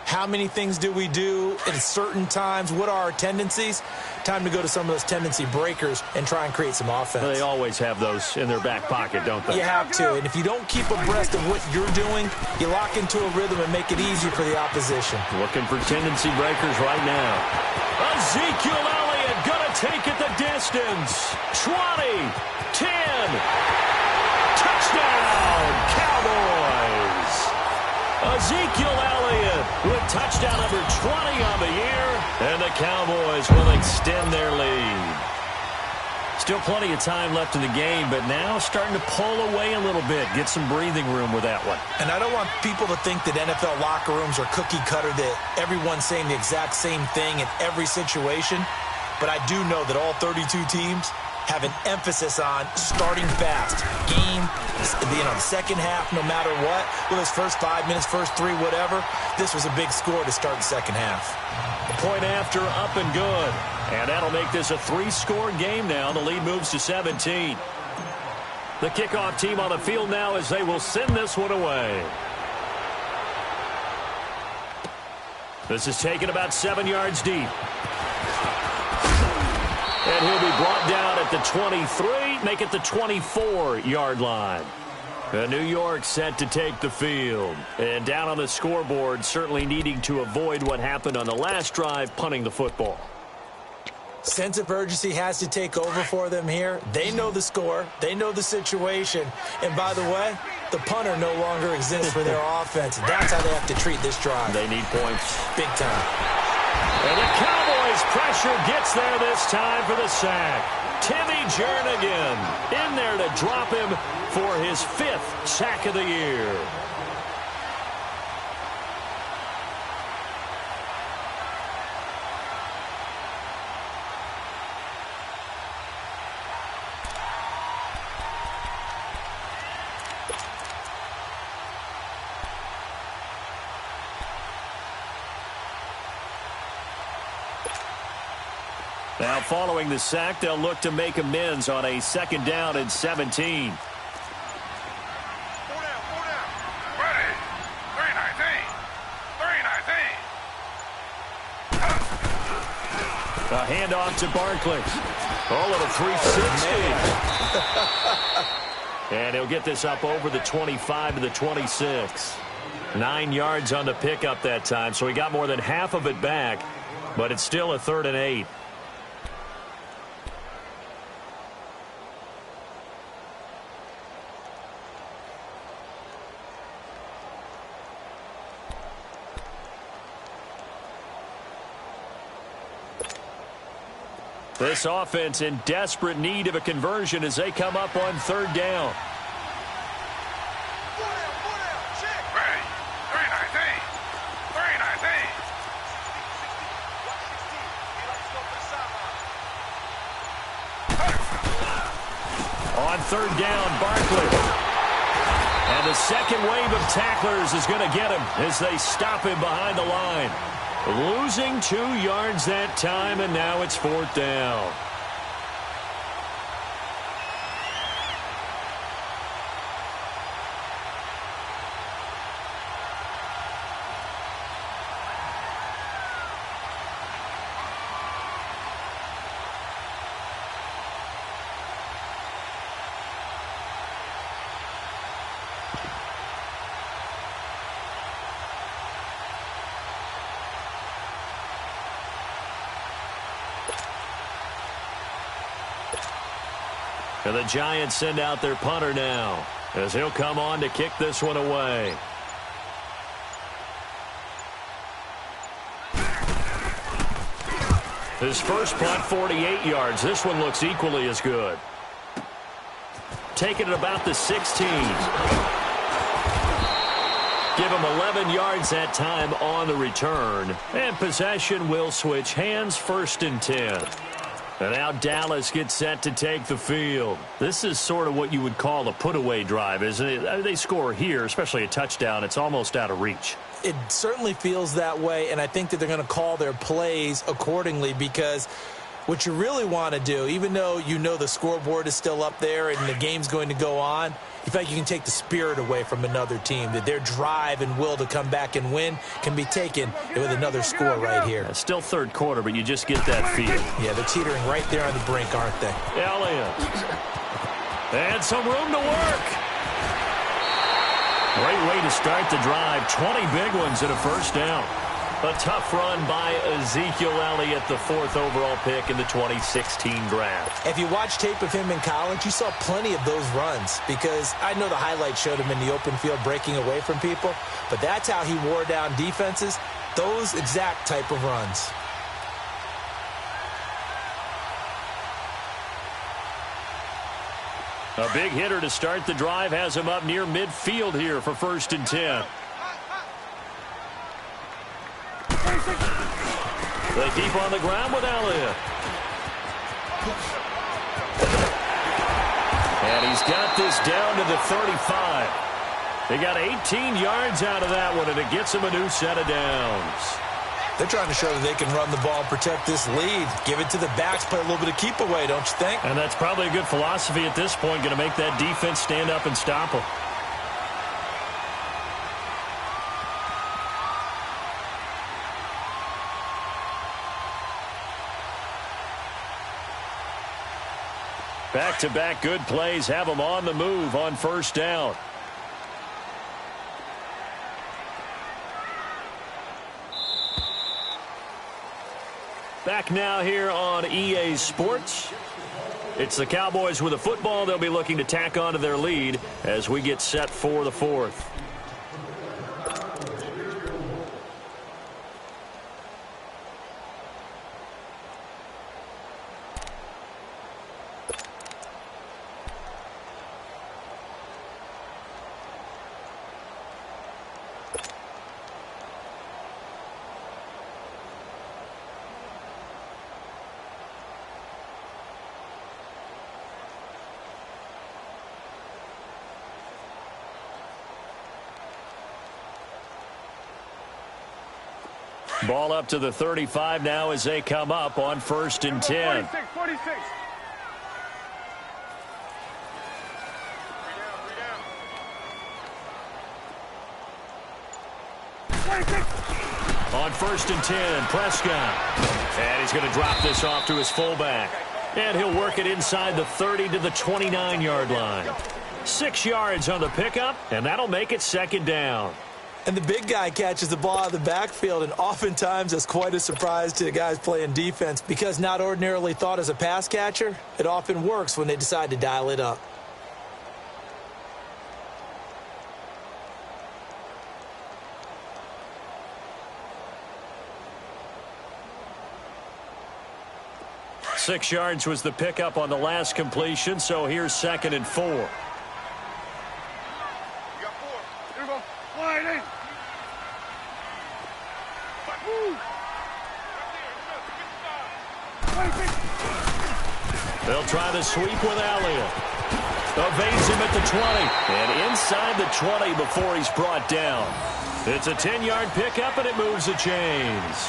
Speaker 2: How many things do we do at certain times? What are our tendencies? Time to go to some of those tendency breakers and try and create some offense.
Speaker 1: They always have those in their back pocket, don't they?
Speaker 2: You have to, and if you don't keep abreast of what you're doing, you lock into a rhythm and make it easy for the opposition.
Speaker 1: Looking for tendency breakers right now. Ezekiel Elliott gonna take it the distance. 20, 10, touchdown, Cowboys. Ezekiel Elliott with touchdown number 20 on the year, and the Cowboys will extend their lead. Still plenty of time left in the game, but now starting to pull away a little bit, get some breathing room with that one.
Speaker 2: And I don't want people to think that NFL locker rooms are cookie cutter, that everyone's saying the exact same thing in every situation, but I do know that all 32 teams have an emphasis on starting fast. Game, the second half, no matter what, whether it's first 5 minutes, first 3, whatever, this was a big score to start the second half.
Speaker 1: Point after, up and good. And that'll make this a 3-score game now. The lead moves to 17. The kickoff team on the field now as they will send this one away. This is taken about 7 yards deep. And he'll be brought down at the 23, make it the 24-yard line. New York set to take the field. And down on the scoreboard, certainly needing to avoid what happened on the last drive, punting the football.
Speaker 2: Sense of urgency has to take over for them here. They know the score. They know the situation. And by the way, the punter no longer exists for their offense. That's how they have to treat this drive.
Speaker 1: They need points.
Speaker 2: Big time.
Speaker 1: And the Cowboys pressure gets there this time for the sack. Timmy Jernigan in there to drop him for his 5th sack of the year. Now following the sack, they'll look to make amends on a 2nd down and 17.
Speaker 3: Ready. 319. 319.
Speaker 1: A handoff to Barkley. Oh, little 360. And he'll get this up over the 25 to the 26. 9 yards on the pickup that time, so he got more than half of it back, but it's still a 3rd and 8. This offense in desperate need of a conversion as they come up on 3rd down.
Speaker 3: Ready. 319. 319.
Speaker 1: On 3rd down, Barkley. And the second wave of tacklers is going to get him as they stop him behind the line. Losing 2 yards that time, and now it's 4th down. And the Giants send out their punter now as he'll come on to kick this one away. His first punt, 48 yards. This one looks equally as good. Taking it about the 16. Give him 11 yards that time on the return. And possession will switch hands, 1st and 10. And now Dallas gets set to take the field. This is sort of what you would call a put-away drive, isn't it? They score here, especially a touchdown. It's almost out of reach.
Speaker 2: It certainly feels that way, and I think that they're going to call their plays accordingly because what you really want to do, even though you know the scoreboard is still up there and the game's going to go on, you feel like you can take the spirit away from another team, that their drive and will to come back and win can be taken with another score right here.
Speaker 1: It's still 3rd quarter, but you just get that feel.
Speaker 2: Yeah, they're teetering right there on the brink, aren't they?
Speaker 1: Elliott. And some room to work. Great way to start the drive. 20 big ones and a 1st down. A tough run by Ezekiel Elliott, the 4th overall pick in the 2016 draft.
Speaker 2: If you watch tape of him in college, you saw plenty of those runs because I know the highlights showed him in the open field breaking away from people, but that's how he wore down defenses, those exact type of runs.
Speaker 1: A big hitter to start the drive has him up near midfield here for 1st and 10. They keep on the ground with Elliott. And he's got this down to the 35. They got 18 yards out of that one, and it gets him a new set of downs.
Speaker 2: They're trying to show that they can run the ball and protect this lead. Give it to the backs, play a little bit of keep away, don't you think?
Speaker 1: And that's probably a good philosophy at this point, going to make that defense stand up and stop them. Back-to-back good plays have them on the move on 1st down. Back now here on EA Sports. It's the Cowboys with a football. They'll be looking to tack onto their lead as we get set for the 4th. Ball up to the 35 now as they come up on 1st and 10.
Speaker 3: 46.
Speaker 1: On 1st and 10, Prescott. And he's going to drop this off to his fullback. And he'll work it inside the 30 to the 29-yard line. 6 yards on the pickup, and that'll make it 2nd down.
Speaker 2: And the big guy catches the ball out of the backfield, and oftentimes that's quite a surprise to the guys playing defense because not ordinarily thought as a pass catcher, it often works when they decide to dial it up.
Speaker 1: Six yards was the pickup on the last completion, so here's 2nd and 4.
Speaker 3: You got 4. Here we go. Line in.
Speaker 1: They'll try the sweep with Elliott. Evades him at the 20. And inside the 20 before he's brought down. It's a 10-yard pickup, and it moves the chains.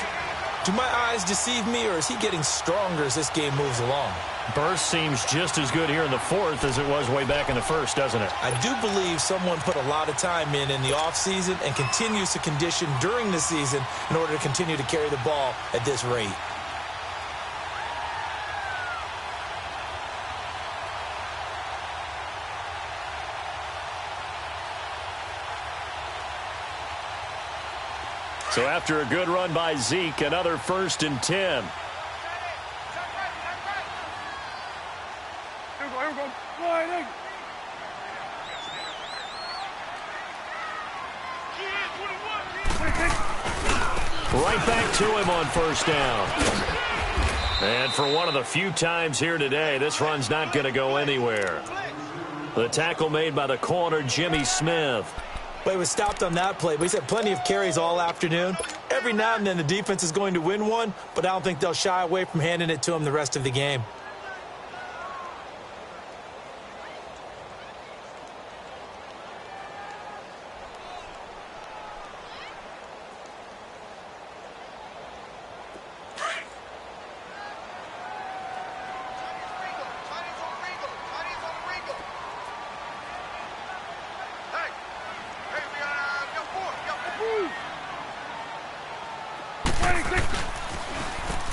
Speaker 2: Do my eyes deceive me, or is he getting stronger as this game moves along?
Speaker 1: Burst seems just as good here in the 4th as it was way back in the 1st, doesn't it?
Speaker 2: I do believe someone put a lot of time in the offseason and continues to condition during the season in order to continue to carry the ball at this rate.
Speaker 1: So after a good run by Zeke, another 1st and 10.
Speaker 3: Here we go. Line in.
Speaker 1: Right back to him on 1st down. And for one of the few times here today, this run's not going to go anywhere. The tackle made by the corner, Jimmy Smith.
Speaker 2: Well, he was stopped on that play, but he's had plenty of carries all afternoon. Every now and then the defense is going to win one, but I don't think they'll shy away from handing it to him the rest of the game.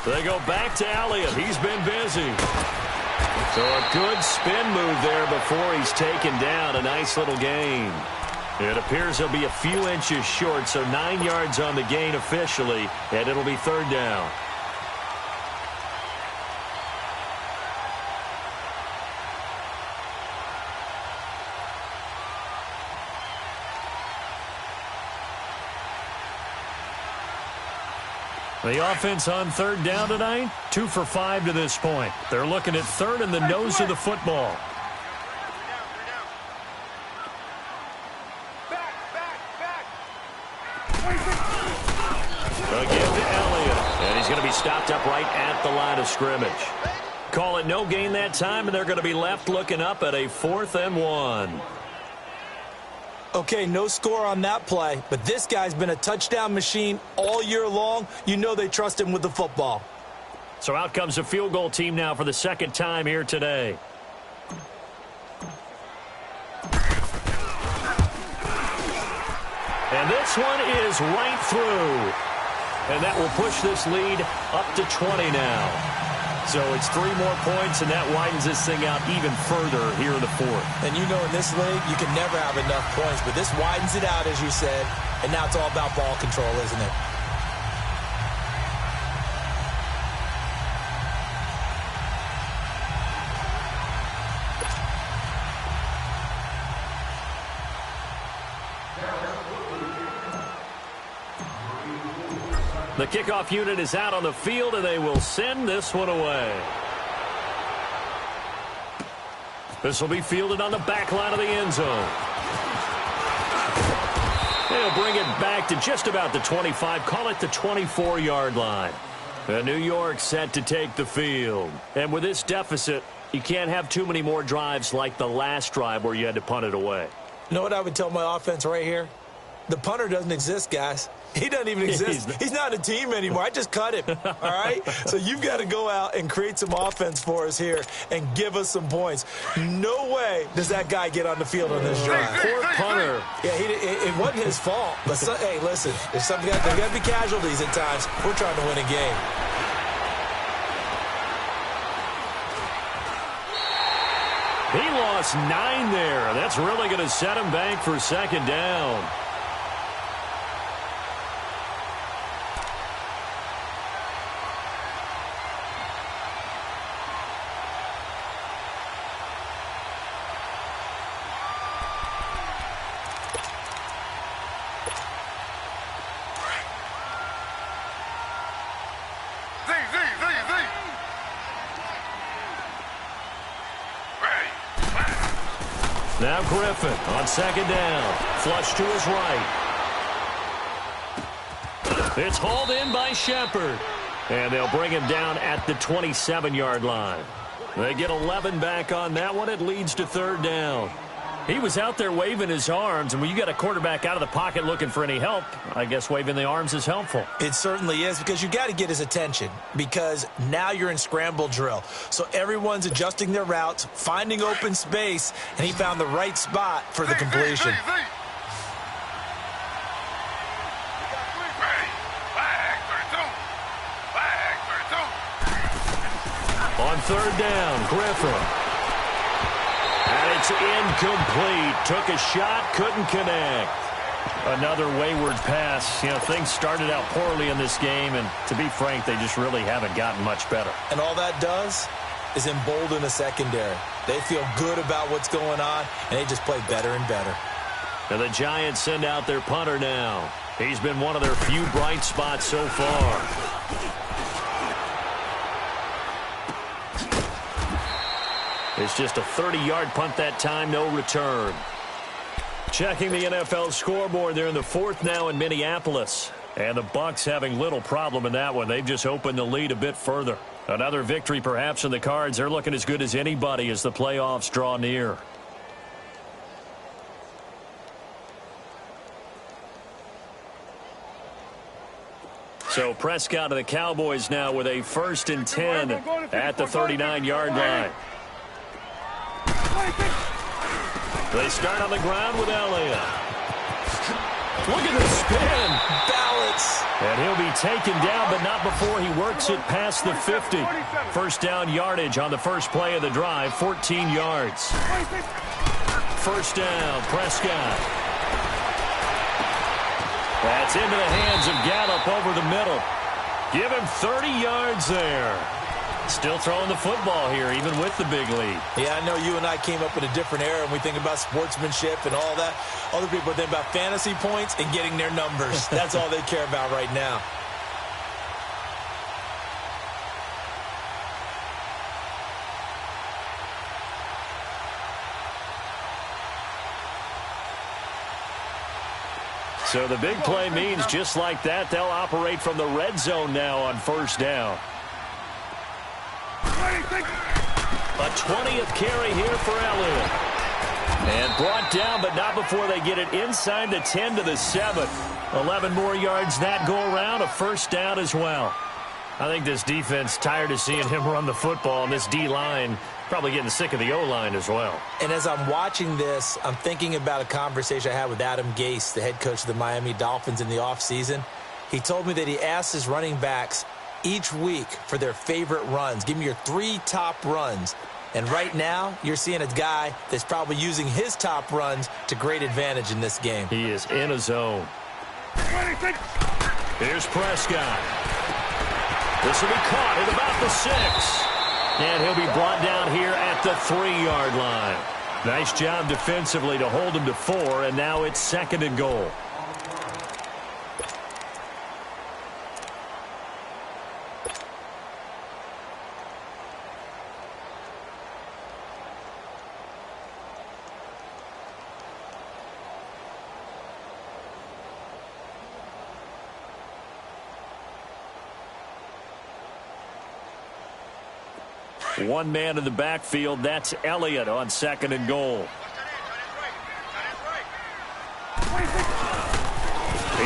Speaker 1: They go back to Elliott. He's been busy. So a good spin move there before he's taken down. A nice little gain. It appears he'll be a few inches short, so 9 yards on the gain officially, and it'll be 3rd down. The offense on 3rd down tonight, 2 for 5 to this point. They're looking at 3rd and the nose of the football. Again to Elliott, and he's going to be stopped up right at the line of scrimmage. Call it no gain that time, and they're going to be left looking up at a 4th and 1.
Speaker 2: Okay, no score on that play, but this guy's been a touchdown machine all year long. You know they trust him with the football.
Speaker 1: So out comes the field goal team now for the 2nd time here today. And this one is right through. And that will push this lead up to 20 now. So it's 3 more points, and that widens this thing out even further here in the 4th.
Speaker 2: And you know in this league, you can never have enough points, but this widens it out, as you said, and now it's all about ball control, isn't it?
Speaker 1: The kickoff unit is out on the field, and they will send this one away. This will be fielded on the back line of the end zone. They'll bring it back to just about the 25, call it the 24-yard line. And New York set to take the field. And with this deficit, you can't have too many more drives like the last drive where you had to punt it away.
Speaker 2: You know what I would tell my offense right here? The punter doesn't exist, guys. He doesn't even exist. He's not a team anymore. I just cut him, all right? So you've got to go out and create some offense for us here and give us some points. No way does that guy get on the field on this drive.
Speaker 1: Poor punter.
Speaker 2: Yeah, it wasn't his fault. But, hey, listen, there's got to be casualties at times. We're trying to win a game.
Speaker 1: He lost 9 there. That's really going to set him back for second down. Now Griffin on second down. Flush to his right. It's hauled in by Shepard. And they'll bring him down at the 27-yard line. They get 11 back on that one. It leads to third down. He was out there waving his arms, and when you got a quarterback out of the pocket looking for any help, I guess waving the arms is helpful.
Speaker 2: It certainly is, because you got to get his attention, because now you're in scramble drill. So everyone's adjusting their routes, finding open space, and he found the right spot for the completion.
Speaker 1: On third down, Griffin. And it's incomplete. Took a shot, couldn't connect. Another wayward pass. You know, things started out poorly in this game, and to be frank, they just really haven't gotten much better.
Speaker 2: And all that does is embolden the secondary. They feel good about what's going on, and they just play better and better.
Speaker 1: Now the Giants send out their punter now. He's been one of their few bright spots so far. It's just a 30-yard punt that time, no return. Checking the NFL scoreboard, they're in the fourth now in Minneapolis. And the Bucs having little problem in that one. They've just opened the lead a bit further. Another victory perhaps in the cards. They're looking as good as anybody as the playoffs draw near. So Prescott of the Cowboys now with a 1st and 10 at the 39-yard line. They start on the ground with Elliott. Look at the spin.
Speaker 2: Balance.
Speaker 1: And he'll be taken down, but not before he works it past the 50. First down yardage on the first play of the drive, 14 yards. First down, Prescott. That's into the hands of Gallup over the middle. Give him 30 yards there. Still throwing the football here, even with the big lead.
Speaker 2: Yeah, I know you and I came up in a different era, and we think about sportsmanship and all that. Other people think about fantasy points and getting their numbers. That's all they care about right now.
Speaker 1: So the big play means just like that, they'll operate from the red zone now on first down. A 20th carry here for Elliott. And brought down, but not before they get it inside the 10 to the 7. 11 more yards that go around, a first down as well. I think this defense tired of seeing him run the football, and this D-line probably getting sick of the O-line as well.
Speaker 2: And as I'm watching this, I'm thinking about a conversation I had with Adam Gase, the head coach of the Miami Dolphins in the offseason. He told me that he asked his running backs each week for their favorite runs. Give me your 3 top runs. And right now, you're seeing a guy that's probably using his top runs to great advantage in this game.
Speaker 1: He is in a zone. Here's Prescott. This will be caught at about the 6. And he'll be brought down here at the 3-yard line. Nice job defensively to hold him to 4, and now it's 2nd and goal. One man in the backfield. That's Elliott on 2nd and goal.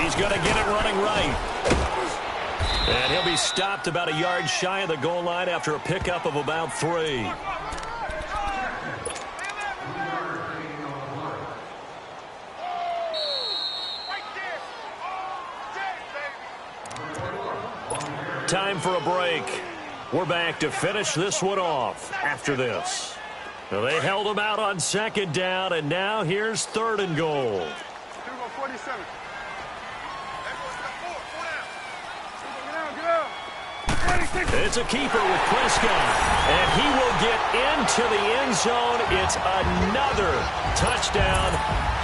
Speaker 1: He's going to get it running right. And he'll be stopped about a yard shy of the goal line after a pickup of about 3. Time for a break. We're back to finish this one off after this. Well, they held him out on 2nd down, and now here's 3rd and goal.
Speaker 3: 47.
Speaker 1: It's a keeper with Prescott, and he will get into the end zone. It's another touchdown.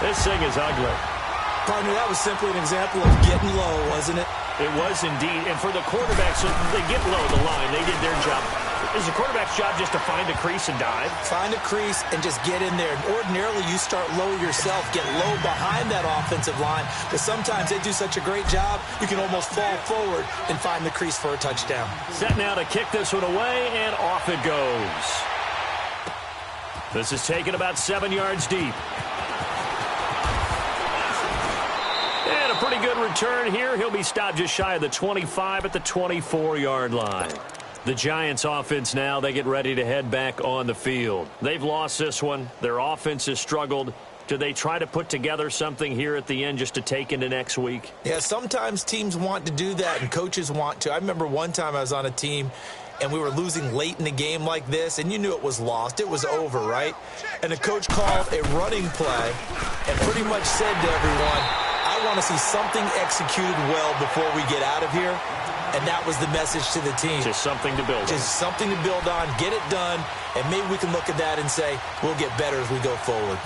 Speaker 1: This thing is ugly.
Speaker 2: Partner, that was simply an example of getting low, wasn't it?
Speaker 1: It was indeed. And for the quarterbacks, they get low the line. They did their job. Is the quarterback's job just to find a crease and dive?
Speaker 2: Find a crease and just get in there. Ordinarily, you start low yourself, get low behind that offensive line. But sometimes they do such a great job, you can almost fall forward and find the crease for a touchdown.
Speaker 1: Set now to kick this one away, and off it goes. This is taken about 7 yards deep. And a pretty good return here. He'll be stopped just shy of the 25 at the 24-yard line. The Giants offense now, they get ready to head back on the field. They've lost this one. Their offense has struggled. Do they try to put together something here at the end just to take into next week?
Speaker 2: Yeah, sometimes teams want to do that and coaches want to. I remember one time I was on a team and we were losing late in the game like this, and you knew it was lost. It was over, right? And the coach called a running play and pretty much said to everyone, I want to see something executed well before we get out of here. And that was the message to the team.
Speaker 1: Just something to build on.
Speaker 2: Just something to build on, get it done, and maybe we can look at that and say, we'll get better as we go forward.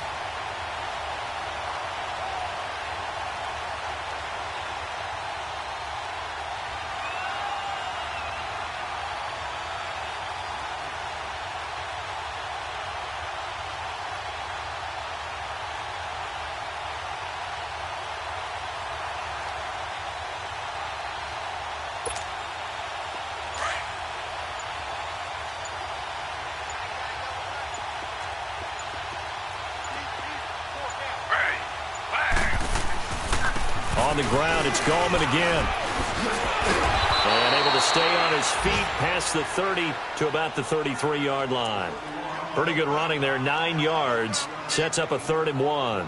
Speaker 1: On the ground, it's Gallman again. And able to stay on his feet past the 30 to about the 33-yard line. Pretty good running there, 9 yards. Sets up a 3rd and 1.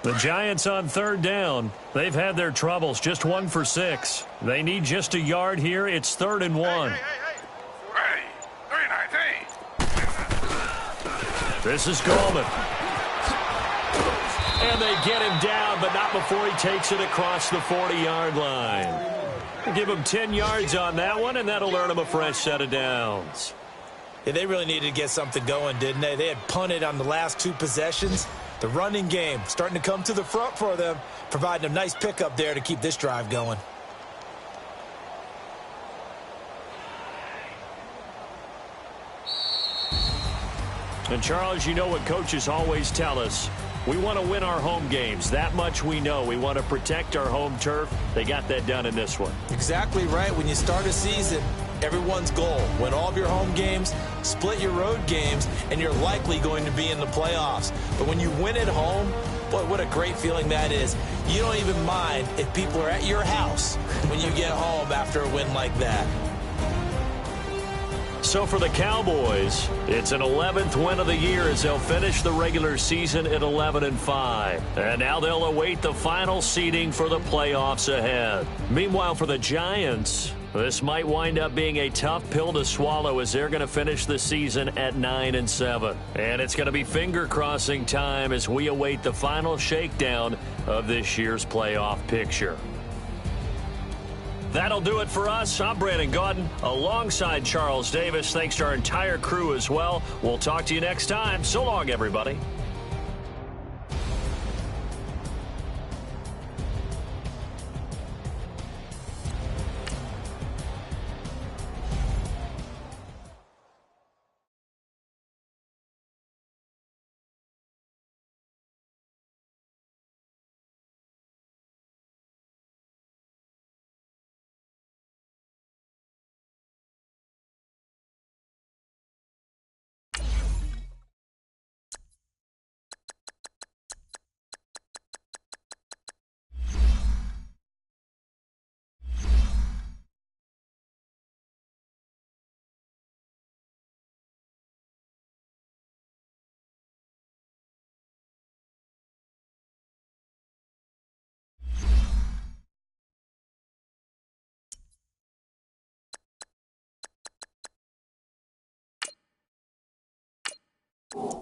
Speaker 1: The Giants on 3rd down. They've had their troubles, just 1 for 6. They need just a yard here. It's 3rd and 1.
Speaker 3: Hey, 319.
Speaker 1: This is Gallman. And they get him down, but not before he takes it across the 40-yard line. Give him 10 yards on that one, and that'll earn him a fresh set of downs.
Speaker 2: Yeah, they really needed to get something going, didn't they? They had punted on the last 2 possessions. The running game starting to come to the front for them, providing a nice pickup there to keep this drive going.
Speaker 1: And, Charles, you know what coaches always tell us. We want to win our home games. That much we know. We want to protect our home turf. They got that done in this one.
Speaker 2: Exactly right. When you start a season, everyone's goal, win all of your home games, split your road games, and you're likely going to be in the playoffs. But when you win at home, boy, what a great feeling that is. You don't even mind if people are at your house when you get home after a win like that.
Speaker 1: So for the Cowboys, it's an 11th win of the year as they'll finish the regular season at 11-5. And now they'll await the final seeding for the playoffs ahead. Meanwhile, for the Giants, this might wind up being a tough pill to swallow as they're going to finish the season at 9-7. And it's going to be finger-crossing time as we await the final shakedown of this year's playoff picture. That'll do it for us. I'm Brandon Gaudin alongside Charles Davis. Thanks to our entire crew as well. We'll talk to you next time. So long, everybody.
Speaker 4: you.